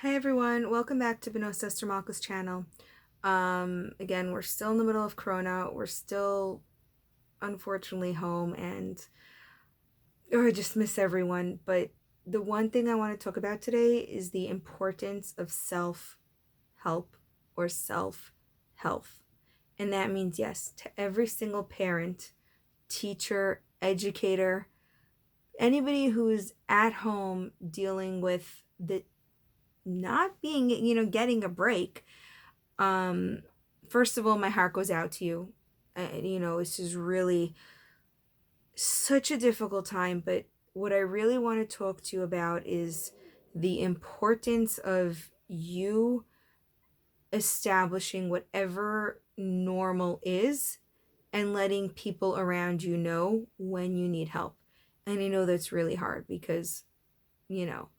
Hi everyone, welcome back to Beno's Sister Malka's channel. Again, we're still in the middle of Corona. We're still unfortunately home and I just miss everyone. But the one thing I want to talk about today is the importance of self-help or self-health. And that means, yes, to every single parent, teacher, educator, anybody who's at home dealing with the not being, getting a break. Um, First of all, my heart goes out to you. This is really such a difficult time, but what I really want to talk to you about is the importance of you establishing whatever normal is and letting people around you know when you need help. And I know that's really hard because, you know,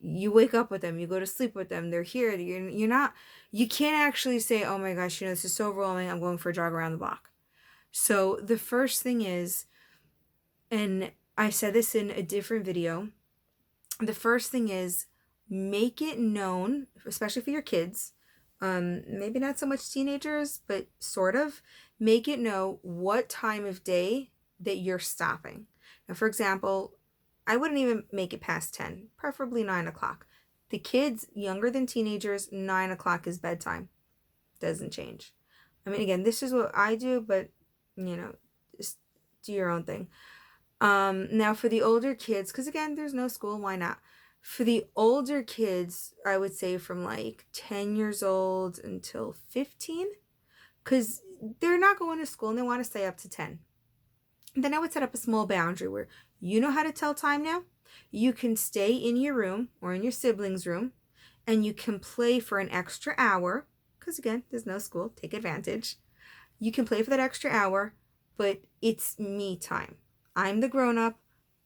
you wake up with them, you go to sleep with them, they're here. You're not, you can't actually say, oh my gosh, this is so overwhelming, I'm going for a jog around the block. So the first thing is, and I said this in a different video, the first thing is make it known, especially for your kids, maybe not so much teenagers, but sort of, make it know what time of day that you're stopping. Now, for example, I wouldn't even make it past 10, preferably 9 o'clock. The kids younger than teenagers, 9 o'clock is bedtime. Doesn't change. I mean, again, this is what I do, but, just do your own thing. Now for the older kids, because again, there's no school, why not? For the older kids, I would say from like 10 years old until 15, because they're not going to school and they want to stay up to 10. Then I would set up a small boundary where you know how to tell time now. You can stay in your room or in your siblings' room and you can play for an extra hour, because again, there's no school, take advantage. You can play for that extra hour, but it's me time. I'm the grown-up.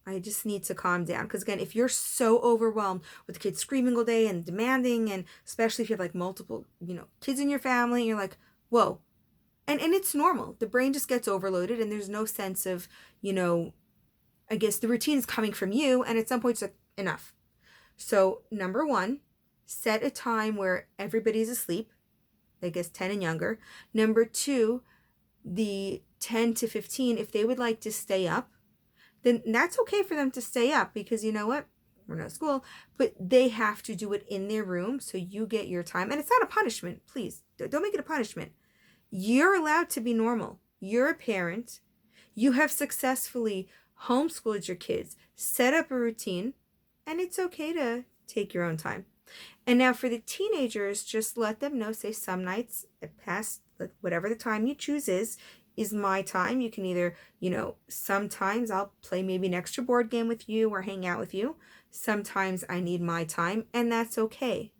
I just need to calm down. Because again, if you're so overwhelmed with the kids screaming all day and demanding, and especially if you have like multiple, kids in your family, and you're like, whoa. And it's normal. The brain just gets overloaded and there's no sense of, I guess the routine is coming from you. And at some point it's like, enough. So number one, set a time where everybody's asleep. I guess 10 and younger. Number two, the 10 to 15, if they would like to stay up, then that's okay for them to stay up, because you know what? We're not school, but they have to do it in their room so you get your time. And it's not a punishment. Please don't make it a punishment. You're allowed to be normal. You're a parent. You have successfully homeschooled your kids, set up a routine, and it's okay to take your own time. And now for the teenagers, just let them know, say some nights past whatever the time you choose is my time. You can either, sometimes I'll play maybe an extra board game with you or hang out with you. Sometimes I need my time, and that's okay.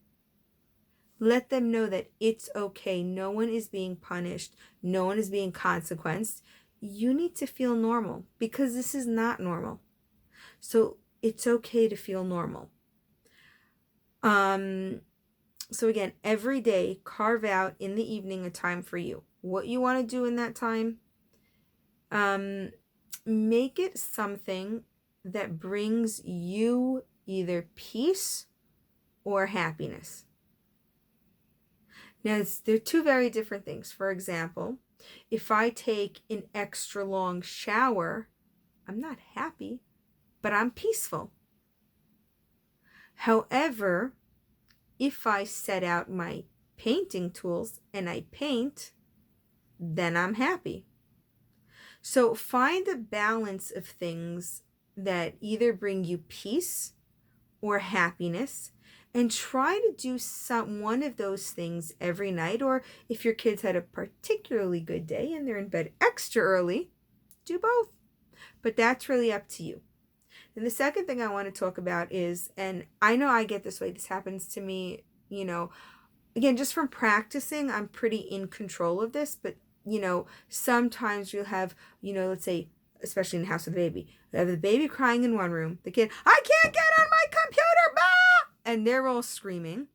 Let them know that it's okay. No one is being punished. No one is being consequenced. You need to feel normal because this is not normal. So it's okay to feel normal. So again, every day, carve out in the evening a time for you. What you want to do in that time, make it something that brings you either peace or happiness. Now, they're two very different things. For example, if I take an extra long shower, I'm not happy, but I'm peaceful. However, if I set out my painting tools and I paint, then I'm happy. So find a balance of things that either bring you peace or happiness, and try to do one of those things every night. Or if your kids had a particularly good day and they're in bed extra early, do both. But that's really up to you. And the second thing I want to talk about is, and I know I get this way, this happens to me, again, just from practicing, I'm pretty in control of this, but, sometimes you'll have, let's say, especially in the house with the baby, you have the baby crying in one room, the kid, I can't get on my computer, bah! And they're all screaming.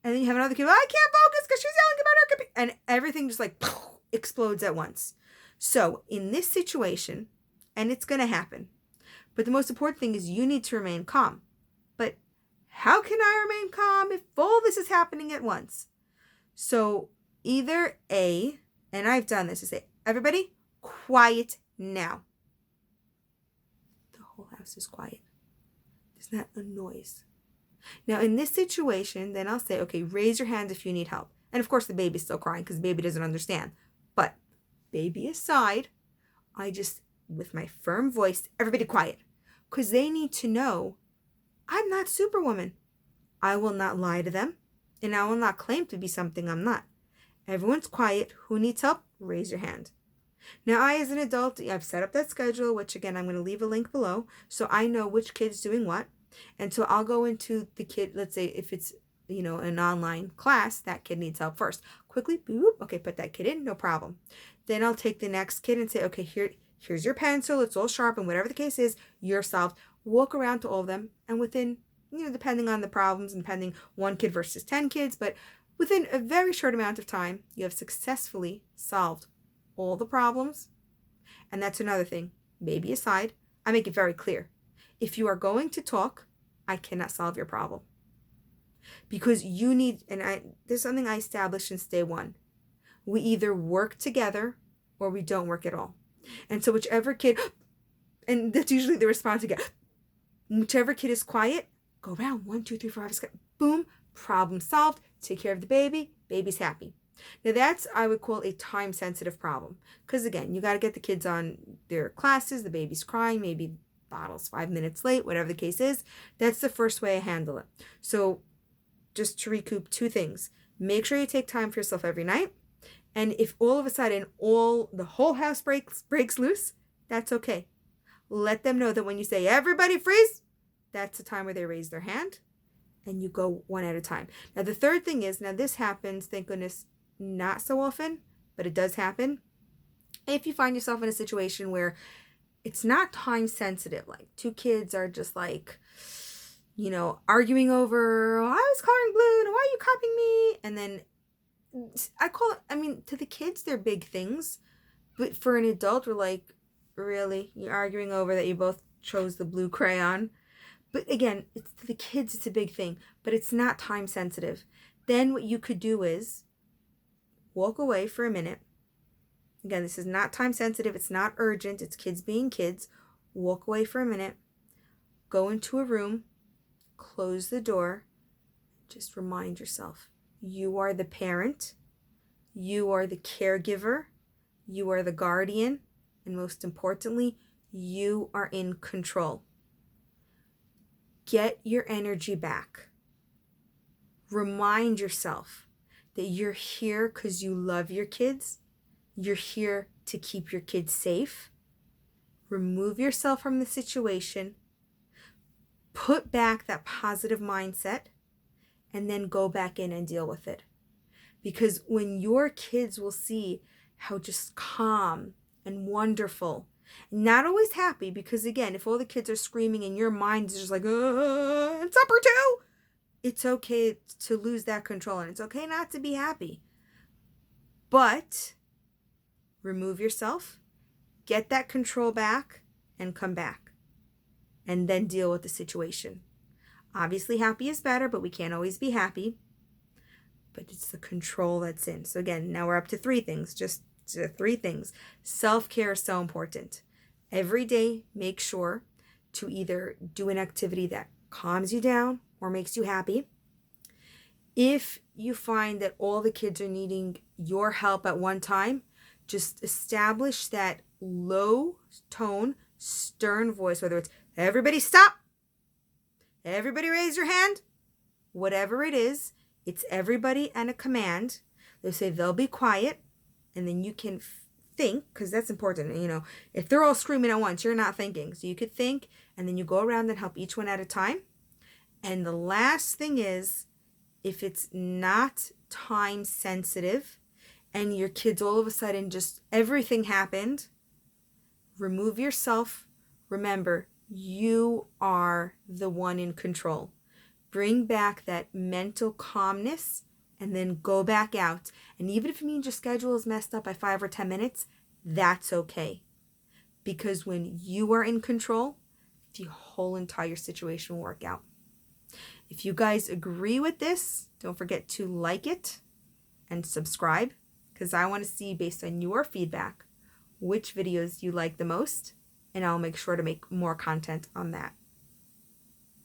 And then you have another kid, I can't focus because she's yelling about her computer. And everything just like explodes at once. So in this situation, and it's going to happen, but the most important thing is you need to remain calm. But How can I remain calm if all this is happening at once? So either A, and I've done this, is say, everybody, quiet now. The whole house is quiet. There's not a noise. Now in this situation, then I'll say, okay, raise your hand if you need help. And of course the baby's still crying because the baby doesn't understand. But baby aside, I just, with my firm voice, everybody quiet. Because they need to know I'm not Superwoman. I will not lie to them. And I will not claim to be something I'm not. Everyone's quiet. Who needs help? Raise your hand. Now, I, as an adult, I've set up that schedule, which again, I'm going to leave a link below. So I know which kid's doing what. And so I'll go into the kid, let's say if it's, an online class, that kid needs help first. Quickly, boop, okay, put that kid in, no problem. Then I'll take the next kid and say, okay, here's your pencil. It's all sharp, and whatever the case is, you're solved. Walk around to all of them, and within, depending on the problems, and depending 1 kid versus 10 kids, but within a very short amount of time, you have successfully solved all the problems. And that's another thing. Baby aside, I make it very clear. If you are going to talk, I cannot solve your problem. Because you need, there's something I established since day one. We either work together or we don't work at all. And so whichever kid, and that's usually the response you get, whichever kid is quiet, go around 1, 2, 3, 4, 5, 6, boom, problem solved, take care of the baby, baby's happy. Now that's, I would call a time sensitive problem. Because again, you got to get the kids on their classes, the baby's crying, maybe bottle's 5 minutes late, whatever the case is. That's the first way I handle it. So just to recoup 2 things. Make sure you take time for yourself every night. And if all of a sudden the whole house breaks loose, that's okay. Let them know that when you say everybody freeze, that's the time where they raise their hand and you go one at a time. Now the third thing is, now this happens, thank goodness, not so often, but it does happen. If you find yourself in a situation where it's not time sensitive, like 2 kids are just like, arguing over, I was coloring blue, and why are you copying me? And then I call it, to the kids, they're big things. But for an adult, we're like, really? You're arguing over that you both chose the blue crayon? But again, it's to the kids, it's a big thing. But it's not time sensitive. Then what you could do is walk away for a minute. Again, this is not time sensitive. It's not urgent. It's kids being kids. Walk away for a minute. Go into a room. Close the door. Just remind yourself, you are the parent. You are the caregiver. You are the guardian. And most importantly, you are in control. Get your energy back. Remind yourself that you're here because you love your kids. You're here to keep your kids safe. Remove yourself from the situation. Put back that positive mindset and then go back in and deal with it. Because when your kids will see how just calm and wonderful, not always happy, because again, if all the kids are screaming and your mind is just like, and supper too, it's okay to lose that control and it's okay not to be happy. But remove yourself, get that control back, and come back. And then deal with the situation. Obviously, happy is better, but we can't always be happy. But it's the control that's in. So again, now we're up to 3 things. Just 3 things. Self-care is so important. Every day, make sure to either do an activity that calms you down or makes you happy. If you find that all the kids are needing your help at one time, just establish that low tone, stern voice, whether it's everybody stop, everybody raise your hand, whatever it is, it's everybody and a command. They'll say they'll be quiet, and then you can think, because that's important. If they're all screaming at once, you're not thinking. So you could think, and then you go around and help each one at a time. And the last thing is, if it's not time sensitive, and your kids all of a sudden just everything happened, remove yourself. Remember, you are the one in control. Bring back that mental calmness and then go back out. And even if it means your schedule is messed up by 5 or 10 minutes, that's okay. Because when you are in control, the whole entire situation will work out. If you guys agree with this, don't forget to like it and subscribe, because I want to see, based on your feedback, which videos you like the most, and I'll make sure to make more content on that.